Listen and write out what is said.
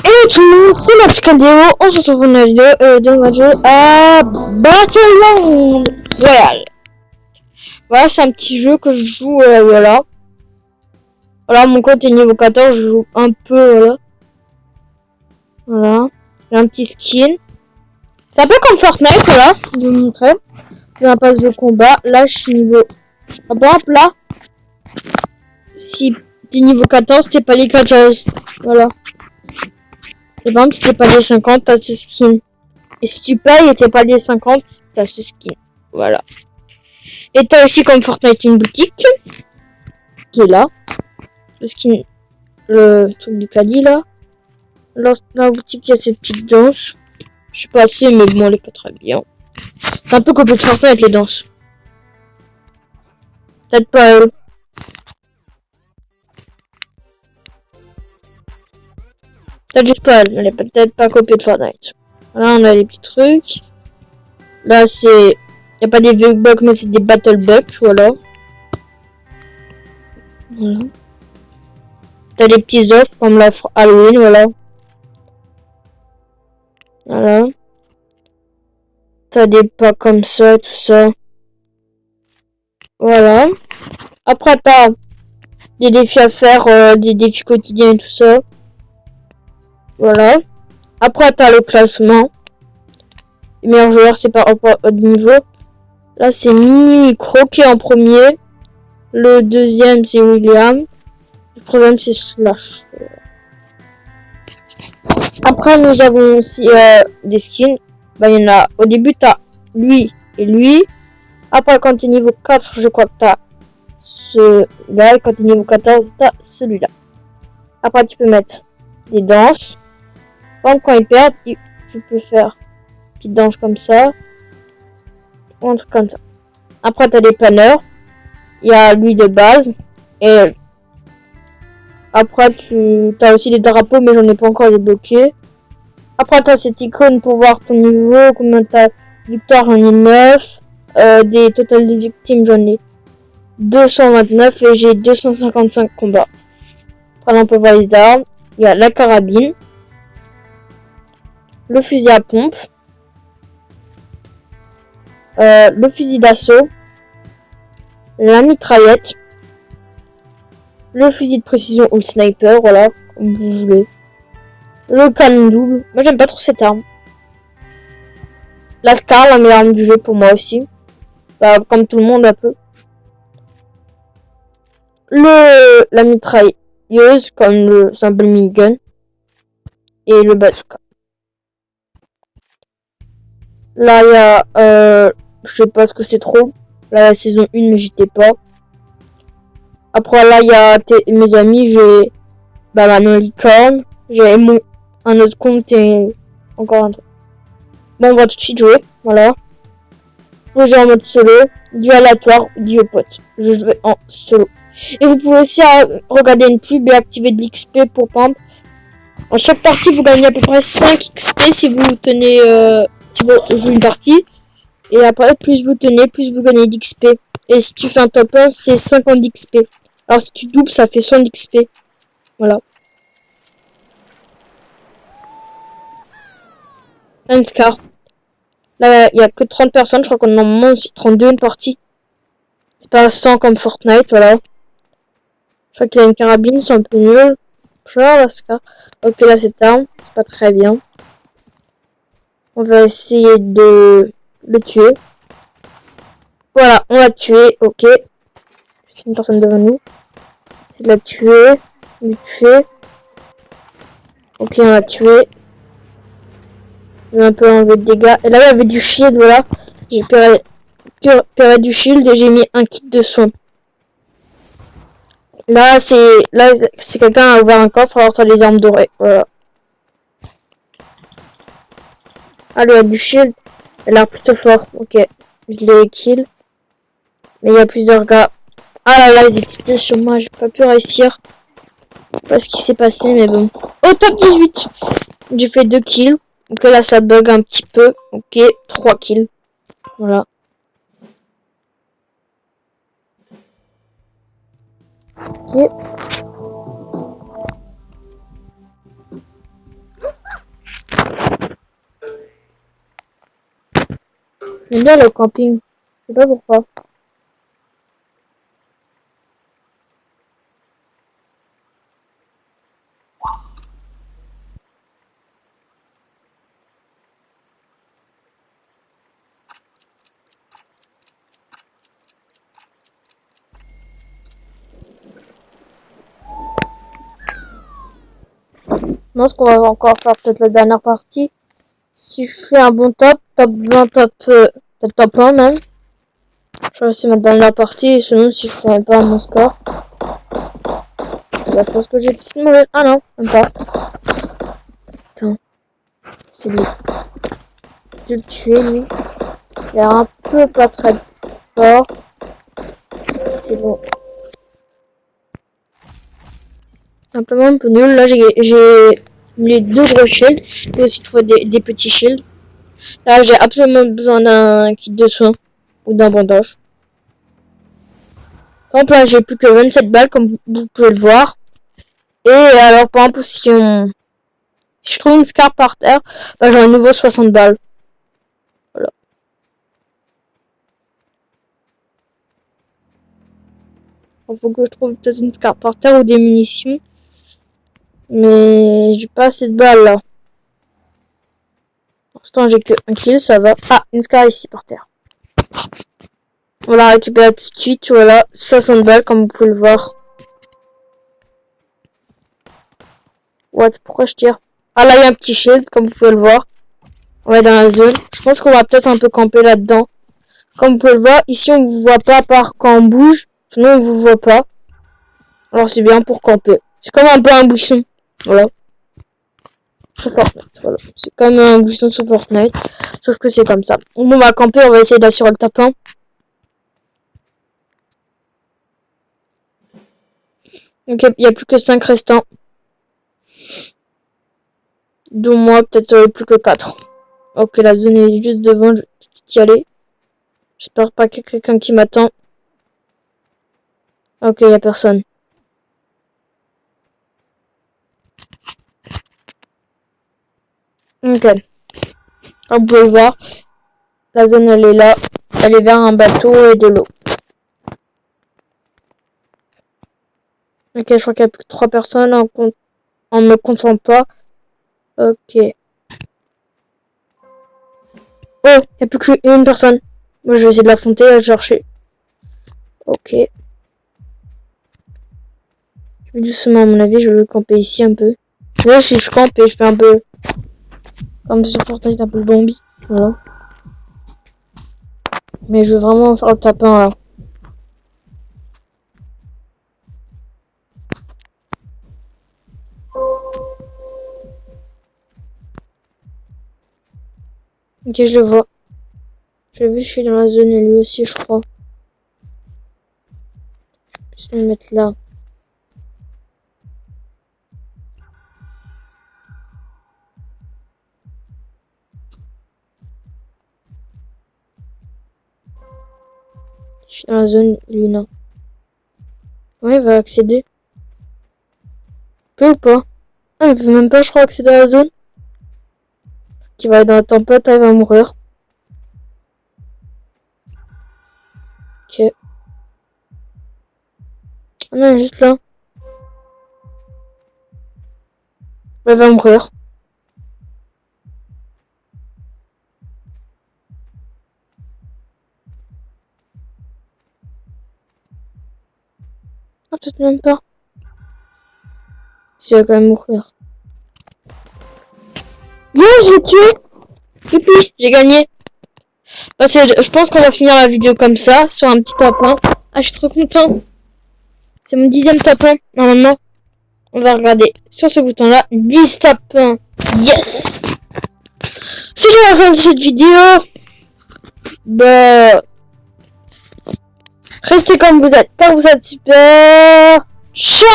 Hello tout le monde, c'est Max Caldero, on se retrouve pour une vidéo de ma jeu à Battle Royale. Voilà, c'est un petit jeu que je joue, voilà. Voilà, mon compte est niveau 14, je joue un peu, voilà. Voilà, j'ai un petit skin. C'est un peu comme Fortnite, voilà, je vais vous montrer. C'est un passe de combat, là je suis niveau... Par exemple, là, si t'es niveau 14, t'es pas les 14, voilà. Et par exemple, si t'es pas les 50, t'as ce skin. Et si tu payes et t'es pas les 50, t'as ce skin. Voilà. Et t'as aussi comme Fortnite une boutique qui est là. Le skin, le truc du caddie là. La boutique, il y a ces petites danses. Je sais pas assez, mais bon, elle est pas très bien. C'est un peu comme le Fortnite les danses. Peut-être pas elle. Peut-être juste pas elle. Elle est peut-être pas copiée de Fortnite. Là, on a les petits trucs. Là, c'est... Il n'y a pas des bugs, mais c'est des battle bugs, voilà. Voilà. T'as des petits offres comme l'offre Halloween, voilà. Voilà. T'as des packs comme ça, tout ça. Voilà. Après, t'as des défis à faire, des défis quotidiens et tout ça. Voilà. Après, t'as le classement. Les meilleurs joueurs, c'est par rapport au niveau. Là, c'est Mini Croquet en premier. Le deuxième, c'est William. Le troisième, c'est Slash. Après, nous avons aussi des skins. Bah, il y en a. Au début, t'as lui et lui. Après, quand tu es niveau 4, je crois que t'as celui-là. Et quand tu es niveau 14, t'as celui-là. Après, tu peux mettre des danses. Par exemple, quand ils perdent, tu peux faire une petite danse comme ça. Ou un truc comme ça. Après, t'as des planeurs. Il y a lui de base. Et après, tu as aussi des drapeaux, mais j'en ai pas encore débloqué. Après, tu as cette icône pour voir ton niveau. Combien tu as victoire, j'en ai 9. Des totales de victimes, j'en ai 229 et j'ai 255 combats. Après, on peut voir les armes. Il y a la carabine. Le fusil à pompe. Le fusil d'assaut. La mitraillette. Le fusil de précision ou le sniper, voilà, comme vous voulez. Le canon double. Moi, j'aime pas trop cette arme. La Scar, la meilleure arme du jeu pour moi aussi. Bah, comme tout le monde un peu. La mitrailleuse, comme le simple minigun. Et le bazooka. Là, il y a, je sais pas ce que c'est trop. Là, la saison 1, mais j'étais pas. Après, là, il y a mes amis, j'ai, bah, Manon Licorne. J'ai un autre compte et encore un truc. Bon, on va tout de suite jouer, voilà. Je joue en mode solo, du aléatoire, du pote. Je joue en solo. Et vous pouvez aussi regarder une pub et activer de l'XP pour pump. En chaque partie, vous gagnez à peu près 5 XP si vous tenez, si vous jouez une partie. Et après, plus vous tenez, plus vous gagnez d'XP. Et si tu fais un top 1, c'est 50 XP. Alors si tu doubles, ça fait 100 XP. Voilà. Un Scar. Là, il n'y a que 30 personnes. Je crois qu'on en a aussi 32 une partie. C'est pas 100 comme Fortnite, voilà. Je crois qu'il y a une carabine, c'est un peu nul. Genre, la Scar. Ok, là, cette arme, c'est pas très bien. On va essayer de le tuer. Voilà, on l'a tué, ok. C'est une personne devant nous. C'est de la tuer. Le tuer. Ok, on l'a tué. On a un peu enlevé de dégâts. Et là, il y avait du shield, voilà. J'ai péré du shield et j'ai mis un kit de soin. Là, c'est quelqu'un a ouvert un coffre, alors ça a des armes dorées. Voilà. Ah, il a du shield. Elle a l'air plutôt fort. Ok. Je l'ai kill. Mais il y a plusieurs gars. Ah là là, ils étaient sur moi. J'ai pas pu réussir. Je sais pas ce qui s'est passé, mais bon. Au top 18. J'ai fait 2 kills. Donc là, ça bug un petit peu. Ok. 3 kills. Voilà. Ok. J'aime bien le camping. Je sais pas pourquoi. Moi, ce qu'on va encore faire peut-être la dernière partie. Si je fais un bon top 20, peut-être top 1 même. Je vais essayer ma dernière partie, sinon si je fais pas mon score. Bah, je pense que j'ai décidé de mourir. Ah non, même pas. Attends. C'est lui. Je vais le tuer lui. Il a l'air un peu pas très fort. C'est bon. Simplement un peu nul. Là j'ai les 2 gros shields. Et aussi trouver des petits shields. Là j'ai absolument besoin d'un kit de soins. Ou d'un bandage. Par exemple là j'ai plus que 27 balles comme vous pouvez le voir. Et alors par exemple si je trouve une scar par terre, bah, j'ai un nouveau 60 balles. Voilà. Il faut que je trouve peut-être une scar par terre ou des munitions. Mais j'ai pas assez de balles là. Pour l'instant j'ai que un kill, ça va. Ah, une scar ici par terre. On la récupère tout de suite, voilà. 60 balles comme vous pouvez le voir. What? Pourquoi je tire? Ah là il y a un petit shield comme vous pouvez le voir. On est dans la zone. Je pense qu'on va peut-être un peu camper là-dedans. Comme vous pouvez le voir, ici on vous voit pas à part quand on bouge. Sinon on vous voit pas. Alors c'est bien pour camper. C'est comme un peu un buisson. Voilà. Sur Fortnite, voilà. C'est comme un buisson sur Fortnite. Sauf que c'est comme ça. Bon, on va camper, on va essayer d'assurer le tapin. Ok, il n'y a plus que 5 restants. Dont moi, peut-être plus que 4. Ok, la zone est juste devant, je vais y aller. J'espère pas qu'il y a quelqu'un qui m'attend. Ok, il n'y a personne. Ok. Comme vous pouvez le voir, la zone elle est là. Elle est vers un bateau et de l'eau. Ok, je crois qu'il n'y a plus que 3 personnes en me comptant pas. Ok. Oh, il n'y a plus qu'une personne. Moi, je vais essayer de l'affronter, à chercher. Ok. Je vais doucement, à mon avis, je vais camper ici un peu. Là, si je campe et je fais un peu... Comme sur Fortnite, un peu le Bambi. Voilà. Mais je veux vraiment faire le tapin, là. Ok, je le vois. Je l'ai vu, je suis dans la zone, et lui aussi, je crois. Je vais me mettre là. Je suis dans la zone, lui, non. Ouais, il va accéder. Peut ou pas? Ah, il peut même pas, je crois, accéder à la zone. Qui va être dans la tempête, il va mourir. Ok. Ah non, il est juste là. Elle va mourir. Ah, peut-être même pas. Si, elle va quand même mourir. Yes, j'ai tué! Et puis, j'ai gagné. Bah, je pense qu'on va finir la vidéo comme ça, sur un petit tapin. Ah, je suis trop content. C'est mon 10e tapin. Normalement, on va regarder sur ce bouton-là. 10 tapins. Yes! C'est déjà la fin de cette vidéo. Bah, restez comme vous êtes. Car vous êtes super. Ciao!